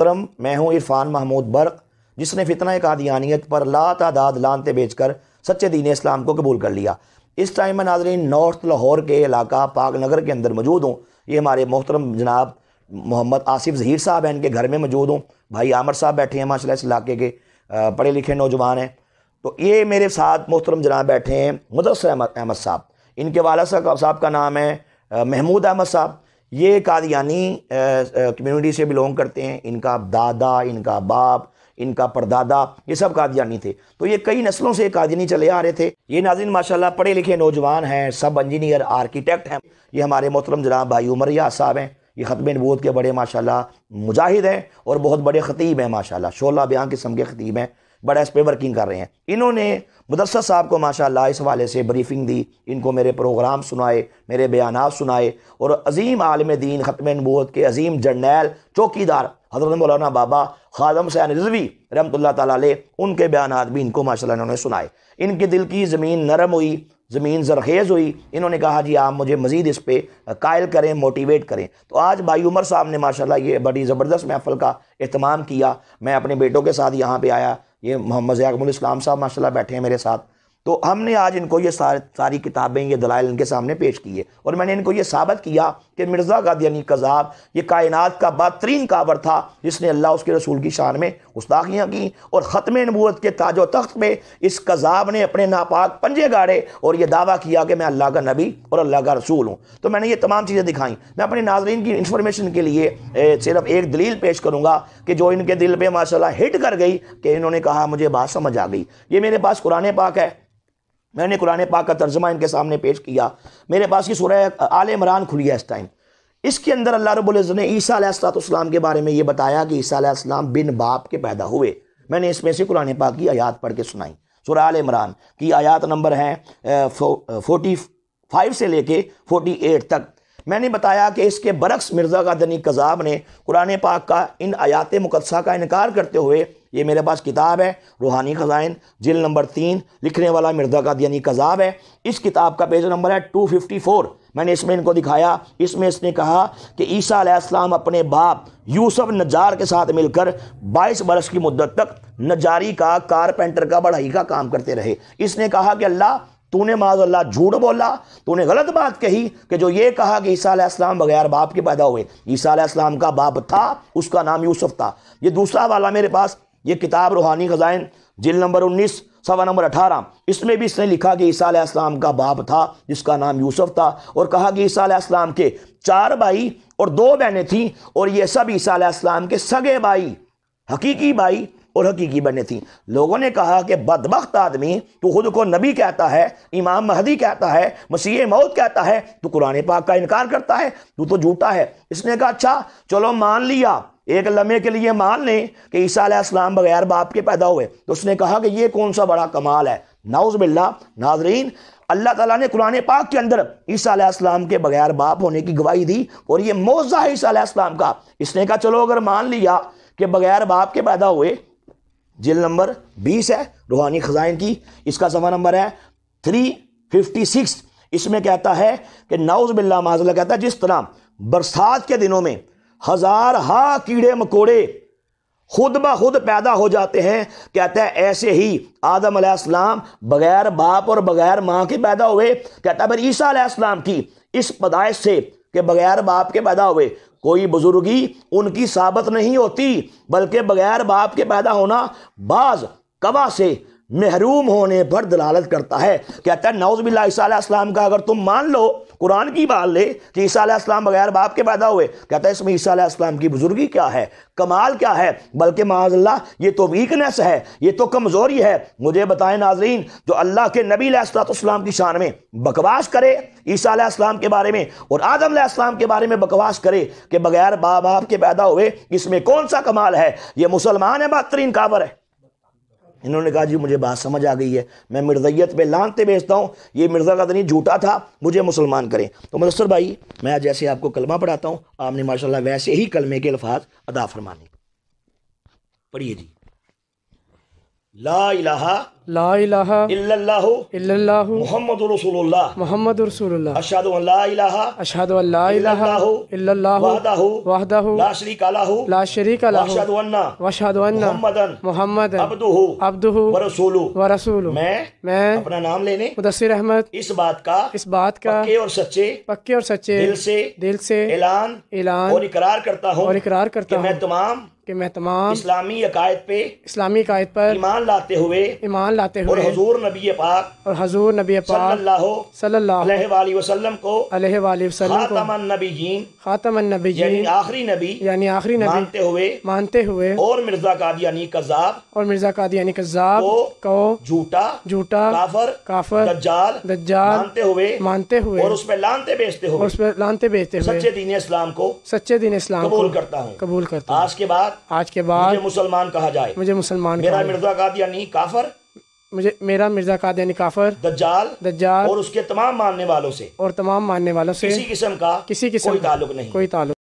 محترم میں ہوں عرفان محمود برق، جس نے فتنہ قادیانیت پر لا تعداد لعنتیں بیچ کر سچے دین اسلام کو قبول کر لیا۔ اس ٹائم میں ناظرین نارتھ لاہور کے علاقہ پاک نگر کے اندر موجود ہوں۔ یہ ہمارے محترم جناب محمد آصف ظہیر صاحب ہیں، ان کے گھر میں موجود ہوں۔ بھائی عامر صاحب بیٹھے ہیں ماشاءاللہ، اس علاقے کے پڑھے لکھے نوجوان ہیں۔ تو یہ میرے ساتھ محترم جناب بیٹھے ہیں مدثر احمد صاحب، ان کے والد صاحب کا نام ہے محمود احمد صاحب۔ یہ قادیانی کمیونٹی سے بلونگ کرتے ہیں، ان کا دادا، ان کا باپ، ان کا پردادا، یہ سب قادیانی تھے۔ تو یہ کئی نسلوں سے قادیانی چلے آ رہے تھے۔ یہ ناظرین ماشاءاللہ پڑھے لکھے نوجوان ہیں، سب انجینئر آرکیٹیکٹ ہیں۔ یہ ہمارے محترم جناب بھائی عمر ریاض صاحب ہیں، یہ ختم نبوت کے بڑے ماشاءاللہ مجاہد ہیں اور بہت بڑے خطیب ہیں ماشاءاللہ، شعلہ بیان قسم کے خطیب ہیں، بڑا اس پہ ورکنگ کر رہے ہیں۔ انہوں نے مدثر صاحب کو ماشاءاللہ اس حوالے سے بریفنگ دی، ان کو میرے پروگرام سنائے، میرے بیانات سنائے، اور عظیم عالم دین ختم نبوت کے عظیم جرنیل چوکیدار حضرت مولانا بابا خادم حسین رضوی رحمۃ اللہ تعالیٰ علیہ، ان کے بیانات بھی ان کو ماشاءاللہ انہوں نے سنائے۔ ان کے دل کی زمین نرم ہوئی، زمین زرخیز ہوئی۔ انہوں نے کہا جی آپ مجھے مزید اس پہ قائل کریں، موٹیویٹ کریں۔ تو آج بھائی عمر صاحب نے ماشاءاللہ یہ بڑی زبردست محفل کا اہتمام کیا۔ میں اپنے بیٹوں کے ساتھ یہاں پہ آیا، یہ محمد ضیاء الاسلام صاحب ماشاءاللہ بیٹھے ہیں میرے ساتھ۔ تو ہم نے آج ان کو یہ ساری کتابیں، یہ دلائل ان کے سامنے پیش کیے، اور میں نے ان کو یہ ثابت کیا کہ مرزا قادیانی کذاب یہ کائنات کا بدترین کافر تھا، جس نے اللہ اس کے رسول کی شان میں گستاخیاں کی، اور ختم نبوت کے تاج و تخت پہ اس کذاب نے اپنے ناپاک پنجے گاڑے اور یہ دعویٰ کیا کہ میں اللہ کا نبی اور اللہ کا رسول ہوں۔ تو میں نے یہ تمام چیزیں دکھائیں۔ میں اپنے ناظرین کی انفارمیشن کے لیے صرف ایک دلیل پیش کروں گا کہ جو ان کے دل پہ ماشاءاللہ ہٹ کر گئی، کہ انہوں نے کہا مجھے بات سمجھ آ گئی۔ یہ میرے پاس قرآن پاک ہے، میں نے قرآن پاک کا ترجمہ ان کے سامنے پیش کیا۔ میرے پاس یہ سورہ آل عمران کھلی ہے اس ٹائم۔ اس کے اندر اللہ رب العزت نے عیسیٰ علیہ السلام کے بارے میں یہ بتایا کہ عیسیٰ علیہ السلام بن باپ کے پیدا ہوئے۔ میں نے اس میں سے قرآن پاک کی آیات پڑھ کے سنائی۔ سورہ آل عمران کی آیات نمبر ہے 45 سے لے کے 48 تک۔ میں نے بتایا کہ اس کے برعکس مرزا قادیانی کذاب نے قرآن پاک کا ان آیات مقدسہ کا انکار کرتے ہوئے، یہ میرے پاس کتاب ہے روحانی خزائن جلد نمبر 3، لکھنے والا مرزا قادیانی کذاب ہے۔ اس کتاب کا پیج نمبر ہے 254۔ میں نے اس میں ان کو دکھایا، اس میں اس نے کہا کہ عیسیٰ علیہ السلام اپنے باپ یوسف نجار کے ساتھ مل کر 22 برس کی مدت تک نجاری کا، کارپینٹر کا، بڑھائی کا کام کرتے رہے۔ اس نے کہا کہ اللہ تو نے معاذ اللہ جھوٹ بولا، تو نے غلط بات کہی کہ جو یہ کہا کہ عیسیٰ علیہ السلام بغیر باپ کے پیدا ہوئے۔ عیسیٰ علیہ السلام کا باپ تھا، اس کا نام یوسف تھا۔ یہ دوسرا والا میرے پاس یہ کتاب روحانی خزائن جلد نمبر 19 صفحہ نمبر 18، اس میں بھی اس نے لکھا کہ عیسیٰ علیہ السلام کا باپ تھا جس کا نام یوسف تھا، اور کہا کہ عیسیٰ علیہ السلام کے 4 بھائی اور 2 بہنیں تھیں، اور یہ سب عیسیٰ علیہ السلام کے سگے بھائی، حقیقی بھائی اور حقیقی بہنیں تھیں۔ لوگوں نے کہا کہ بدبخت آدمی، تو خود کو نبی کہتا ہے، امام مہدی کہتا ہے، مسیح موعود کہتا ہے، تو قرآن پاک کا انکار کرتا ہے، تو جھوٹا ہے۔ اس نے کہا اچھا چلو مان لیا، ایک لمحے کے لیے مان لیں کہ عیسیٰ علیہ السلام بغیر باپ کے پیدا ہوئے۔ تو اس نے کہا کہ یہ کون سا بڑا کمال ہے، نعوذ باللہ۔ ناظرین اللہ تعالیٰ نے قرآن پاک کے اندر عیسیٰ علیہ السلام کے بغیر باپ ہونے کی گواہی دی، اور یہ معجزہ ہے عیسیٰ علیہ السلام کا۔ اس نے کہا چلو اگر مان لیا کہ بغیر باپ کے پیدا ہوئے، جلد نمبر 20 ہے روحانی خزائن کی، اس کا صفحہ نمبر ہے 356۔ اس میں کہتا ہے کہ نعوذ باللہ معاذ اللہ، کہتا ہے جس طرح برسات کے دنوں میں ہزارہا کیڑے مکوڑے خود بخود پیدا ہو جاتے ہیں، کہتا ہے ایسے ہی آدم علیہ السلام بغیر باپ اور بغیر ماں کے پیدا ہوئے۔ کہتا ہے پھر عیسیٰ علیہ السلام کی اس پیدائش سے کہ بغیر باپ کے پیدا ہوئے کوئی بزرگی ان کی ثابت نہیں ہوتی، بلکہ بغیر باپ کے پیدا ہونا بعض قوا سے محروم ہونے پر دلالت کرتا ہے۔ کہتا ہے نعوذ باللہ عیسیٰ علیہ السلام کا اگر تم مان لو، قرآن کی بات لے کہ عیسیٰ علیہ السلام بغیر باپ کے پیدا ہوئے، کہتا ہے اس میں عیسیٰ علیہ السلام کی بزرگی کیا ہے، کمال کیا ہے، بلکہ معاذ اللہ یہ تو ویکنس ہے، یہ تو کمزوری ہے۔ مجھے بتائیں ناظرین، جو اللہ کے نبی علیہ السلام کی شان میں بکواس کرے عیسیٰ علیہ السلام کے بارے میں، اور آدم علیہ السلام کے بارے میں بکواس کرے کہ بغیر باپ کے پیدا ہوئے، اس میں کون سا کمال ہے؟ یہ مسلمان ہے بدترین کافر ہے۔ انہوں نے کہا جی مجھے بات سمجھ آ گئی ہے، میں مرزائیت پہ لعنتیں بیچتا ہوں، یہ مرزا قادیانی جھوٹا تھا، مجھے مسلمان کریں۔ تو مدثر بھائی میں جیسے آپ کو کلمہ پڑھاتا ہوں، آپ نے ماشاءاللہ ویسے ہی کلمے کے الفاظ ادا فرمانے۔ پڑھیے جی۔ لا الہ لا الہ الا اللہ الا اللہ محمد رسول اللہ محمد رسول اللہ اشہد ان لا الہ اشہد ان لا الہ الا اللہ وحدہ وحدہ لا شریک لہ لا شریک لہ واشہد ان واشہد ان محمدن محمد عبدہ عبدہ ورسولہ ورسولہ میں اپنا نام لینے مدثر احمد اس بات کا پکے اور سچے دل سے اعلان اور اقرار کرتا ہوں کہ میں تمام اسلامی عقائد پر ایمان لاتے ہوئے اور حضور نبی پاک صلی اللہ علیہ وآلہ وسلم کو خاتم النبیین یعنی آخری نبی مانتے ہوئے اور مرزا قادیانی کذاب کو جھوٹا کافر دجال مانتے ہوئے اور اس پہ لانتے بیچتے ہوئے سچے دین اسلام کو قبول کرتا ہوں آج کے بعد مجھے مسلمان کہا جائے میرا مرزا قادیانی کافر دجال اور اس کے تمام ماننے والوں سے کسی قسم کا کوئی تعلق نہیں